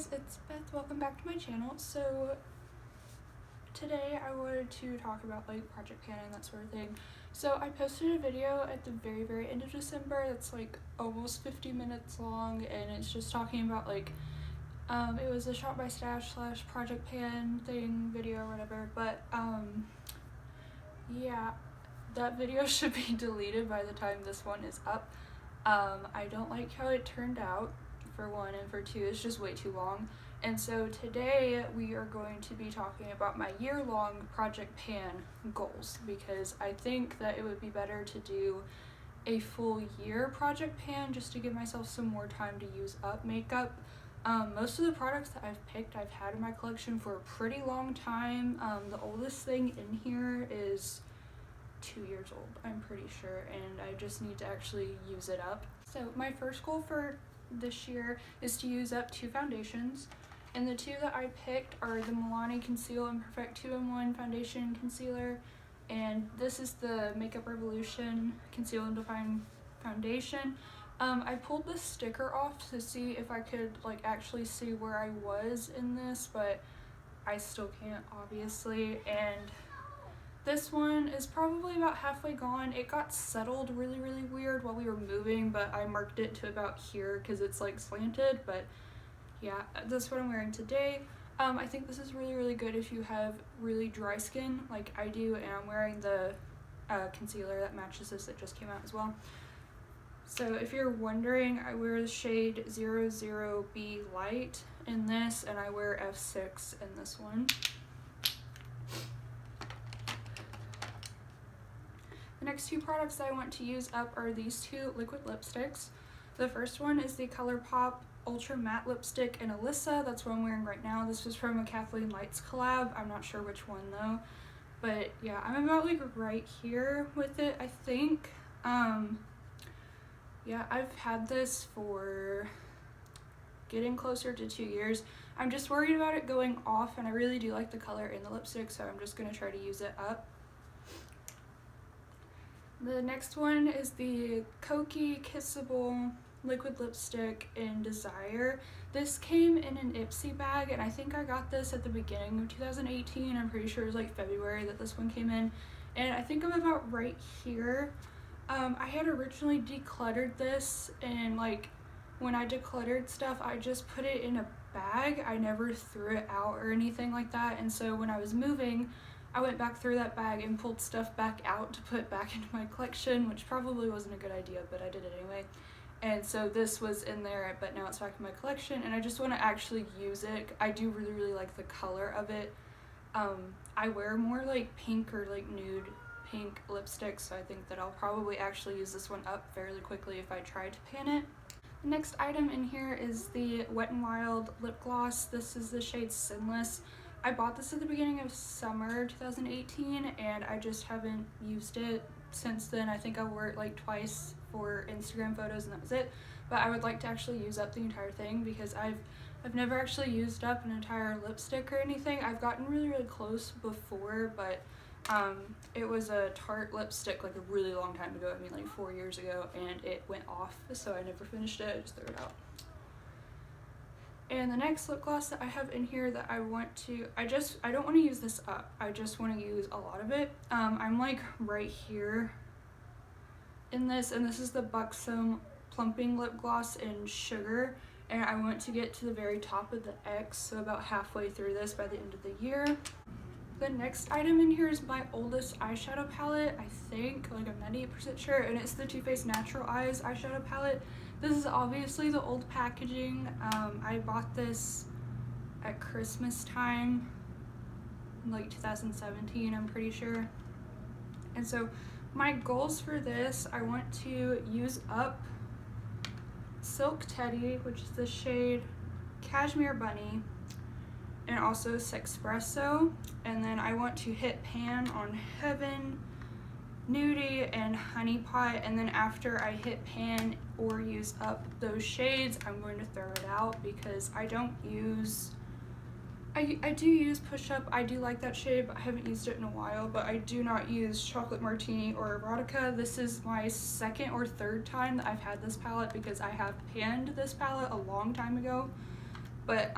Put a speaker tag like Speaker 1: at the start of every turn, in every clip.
Speaker 1: guys, it's Beth. Welcome back to my channel. So today I wanted to talk about like project pan and that sort of thing. So I posted a video at the very end of December that's like almost 50 minutes long, and it's just talking about like it was a shop by stash / project pan thing video or whatever, but yeah, that video should be deleted by the time this one is up. I don't like how it turned out, for one, and for two, it's just way too long. And so today we are going to be talking about my year-long project pan goals, because I think that it would be better to do a full year project pan just to give myself some more time to use up makeup. Most of the products that I've picked I've had in my collection for a pretty long time. The oldest thing in here is 2 years old, I'm pretty sure, and I just need to actually use it up. So my first goal for this year is to use up 2 foundations, and the 2 that I picked are the Milani Conceal and Perfect 2-in-1 Foundation and Concealer, and this is the Makeup Revolution Conceal and Define Foundation. I pulled the sticker off to see if I could like actually see where I was in this, but I still can't, obviously, and this one is probably about halfway gone. It got settled really weird while we were moving, but I marked it to about here because it's like slanted. But yeah, that's what I'm wearing today. I think this is really good if you have really dry skin like I do, and I'm wearing the concealer that matches this that just came out as well. So if you're wondering, I wear the shade 00B Light in this, and I wear F6 in this one. The next 2 products that I want to use up are these 2 liquid lipsticks. The first one is the Colourpop Ultra Matte Lipstick in Alyssa. That's what I'm wearing right now. This was from a Kathleen Lights collab. I'm not sure which one though. But yeah, I'm about like right here with it, I think. Yeah, I've had this for getting closer to 2 years. I'm just worried about it going off, and I really do like the color in the lipstick, so I'm just going to try to use it up. The next one is the Kookie Kissable liquid lipstick in Desire. This came in an Ipsy bag, and I think I got this at the beginning of 2018. I'm pretty sure it was like February that this one came in, and I think I'm about right here. I had originally decluttered this, and like when I decluttered stuff, I just put it in a bag. I never threw it out or anything like that, and so when I was moving, I went back through that bag and pulled stuff back out to put back into my collection, which probably wasn't a good idea, but I did it anyway. And so this was in there, but now it's back in my collection, and I just want to actually use it. I do really like the color of it. I wear more like pink or like nude pink lipsticks, so I think that I'll probably actually use this one up fairly quickly if I try to pan it. The next item in here is the Wet n Wild lip gloss. This is the shade Sinless. I bought this at the beginning of summer 2018, and I just haven't used it since then. I think I wore it like twice for Instagram photos, and that was it. But I would like to actually use up the entire thing, because I've never actually used up an entire lipstick or anything. I've gotten really close before, but it was a Tarte lipstick like a really long time ago. I mean like 4 years ago, and it went off, so I never finished it. I just threw it out. And the next lip gloss that I have in here that I want to, I don't want to use this up. I just want to use a lot of it. I'm like right here in this, and this is the Buxom Plumping Lip Gloss in Sugar, and I want to get to the very top of the X, so about halfway through this by the end of the year. The next item in here is my oldest eyeshadow palette, I think, like I'm 98% sure, and it's the Too Faced Natural Eyes eyeshadow palette. This is obviously the old packaging. I bought this at Christmas time, like 2017, I'm pretty sure. And so my goals for this, I want to use up Silk Teddy, which is the shade Cashmere Bunny, and also Sexpresso, and then I want to hit pan on Heaven, Nudie, and Honey Pot, and then after I hit pan or use up those shades, I'm going to throw it out because I don't use, I do use Push Up. I do like that shade, but I haven't used it in a while, but I do not use Chocolate Martini or Erotica. This is my 2nd or 3rd time that I've had this palette, because I have panned this palette a long time ago. But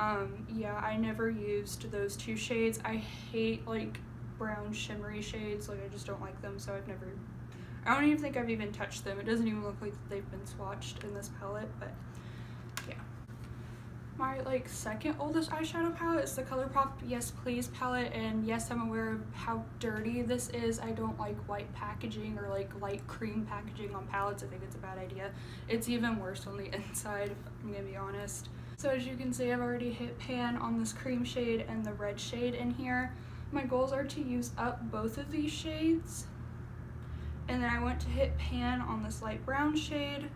Speaker 1: yeah, I never used those two shades. I hate like brown shimmery shades, like I just don't like them, so I don't even think I've even touched them. It doesn't even look like they've been swatched in this palette, but yeah. My like second oldest eyeshadow palette is the Colourpop Yes Please palette, and yes, I'm aware of how dirty this is. I don't like white packaging or like light cream packaging on palettes. I think it's a bad idea. It's even worse on the inside, if I'm gonna be honest. So as you can see, I've already hit pan on this cream shade and the red shade in here. My goals are to use up both of these shades, and then I went to hit pan on this light brown shade,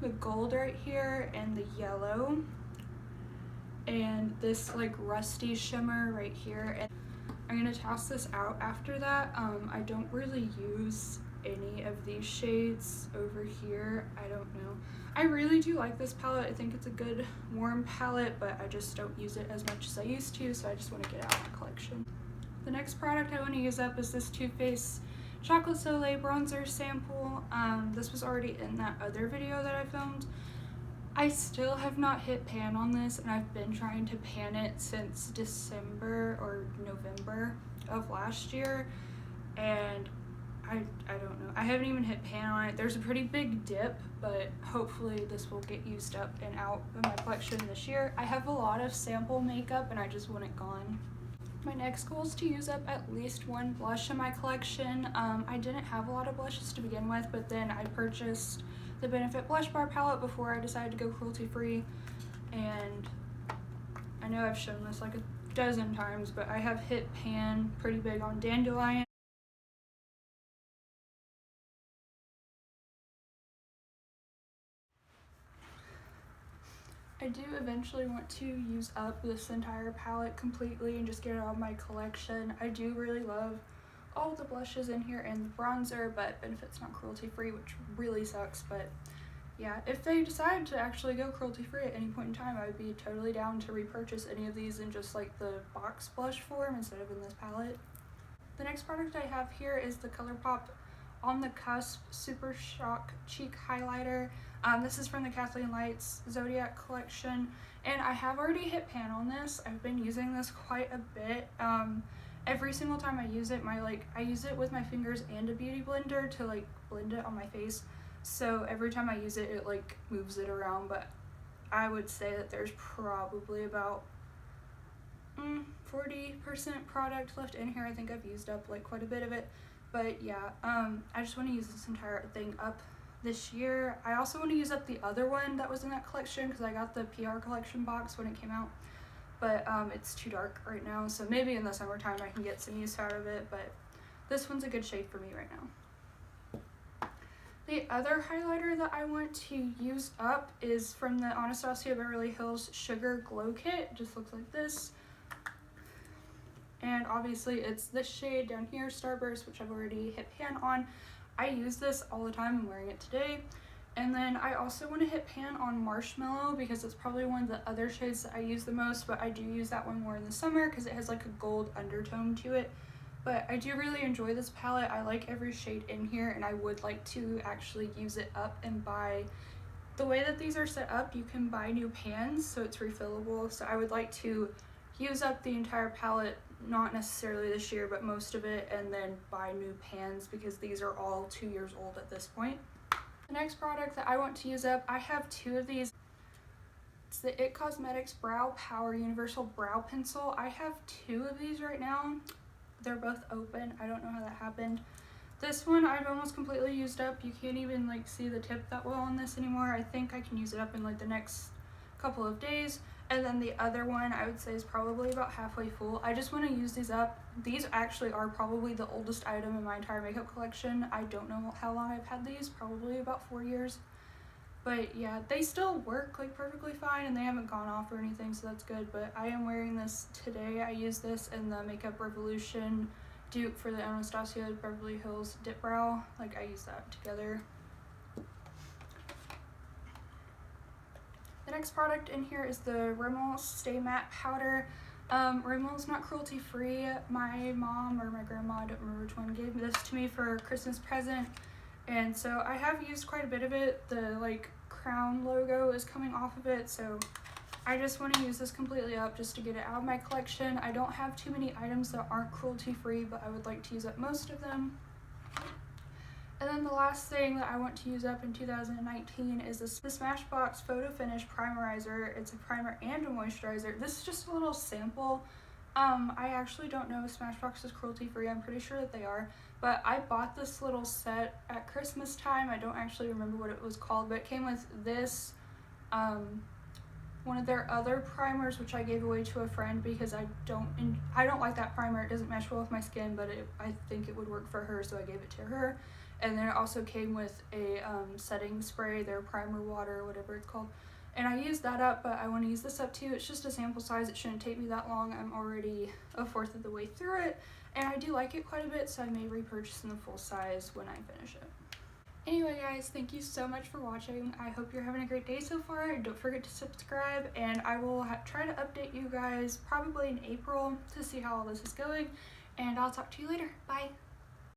Speaker 1: the gold right here, and the yellow, and this like rusty shimmer right here. And I'm gonna toss this out after that. I don't really use any of these shades over here. I don't know. I really do like this palette. I think it's a good warm palette, but I just don't use it as much as I used to, so I just want to get it out of my collection. The next product I want to use up is this Too Faced Chocolate Soleil bronzer sample. This was already in that other video that I filmed. I still have not hit pan on this, and I've been trying to pan it since December or November of last year, and I don't know. I haven't even hit pan on it. There's a pretty big dip, but hopefully this will get used up and out of my collection this year. I have a lot of sample makeup and I just want it gone. My next goal is to use up at least one blush in my collection. I didn't have a lot of blushes to begin with, but then I purchased the Benefit Blush Bar palette before I decided to go cruelty free, and I know I've shown this like a dozen times, but I have hit pan pretty big on Dandelion. I do eventually want to use up this entire palette completely and just get it out of my collection. I do really love all the blushes in here and the bronzer, but Benefit's not cruelty free, which really sucks. But yeah, if they decide to actually go cruelty free at any point in time, I would be totally down to repurchase any of these in just like the box blush form instead of in this palette. The next product I have here is the Colourpop On the Cusp Super Shock Cheek Highlighter. This is from the Kathleen Lights Zodiac collection, and I have already hit pan on this. I've been using this quite a bit. Every single time I use it, I use it with my fingers and a beauty blender to like blend it on my face. So every time I use it, it like moves it around, but I would say that there's probably about 40% product left in here. I think I've used up like quite a bit of it, but yeah, I just want to use this entire thing up this year. I also want to use up the other one that was in that collection because I got the PR collection box when it came out, but it's too dark right now, so maybe in the summertime I can get some use out of it, but this one's a good shade for me right now. The other highlighter that I want to use up is from the Anastasia Beverly Hills Sugar Glow Kit. It just looks like this. And obviously it's this shade down here, Starburst, which I've already hit pan on. I use this all the time. I'm wearing it today. And then I also want to hit pan on Marshmallow because it's probably one of the other shades that I use the most, but I do use that one more in the summer because it has like a gold undertone to it. But I do really enjoy this palette. I like every shade in here, and I would like to actually use it up and buy. The way that these are set up, you can buy new pans, so it's refillable. So I would like to use up the entire palette, not necessarily this year, but most of it, and then buy new pans because these are all 2 years old at this point. The next product that I want to use up, I have two of these. It's the IT Cosmetics Brow Power Universal Brow Pencil. I have two of these right now. They're both open. I don't know how that happened. This one I've almost completely used up. You can't even like see the tip that well on this anymore. I think I can use it up in like the next couple of days. And then the other one I would say is probably about halfway full. I just want to use these up. These actually are probably the oldest item in my entire makeup collection. I don't know how long I've had these, probably about 4 years. But yeah, they still work like perfectly fine and they haven't gone off or anything, so that's good. But I am wearing this today. I use this in the Makeup Revolution dupe for the Anastasia Beverly Hills Dip Brow. Like I use that together. The next product in here is the Rimmel Stay Matte Powder. Rimmel's not cruelty free. My mom or my grandma, I don't remember which one, gave this to me for a Christmas present. And so I have used quite a bit of it. The like crown logo is coming off of it, so I just want to use this completely up just to get it out of my collection. I don't have too many items that aren't cruelty free, but I would like to use up most of them. And then the last thing that I want to use up in 2019 is the Smashbox Photo Finish Primerizer. It's a primer and a moisturizer. This is just a little sample. I actually don't know if Smashbox is cruelty free. I'm pretty sure that they are. But I bought this little set at Christmas time. I don't actually remember what it was called, but it came with this, one of their other primers, which I gave away to a friend because I don't like that primer. It doesn't mesh well with my skin, but I think it would work for her, so I gave it to her. And then it also came with a setting spray, their primer water, whatever it's called. And I used that up, but I want to use this up too. It's just a sample size. It shouldn't take me that long. I'm already a fourth of the way through it, and I do like it quite a bit, so I may repurchase in the full size when I finish it. Anyway guys, thank you so much for watching. I hope you're having a great day so far. Don't forget to subscribe, and I will try to update you guys probably in April to see how all this is going, and I'll talk to you later. Bye!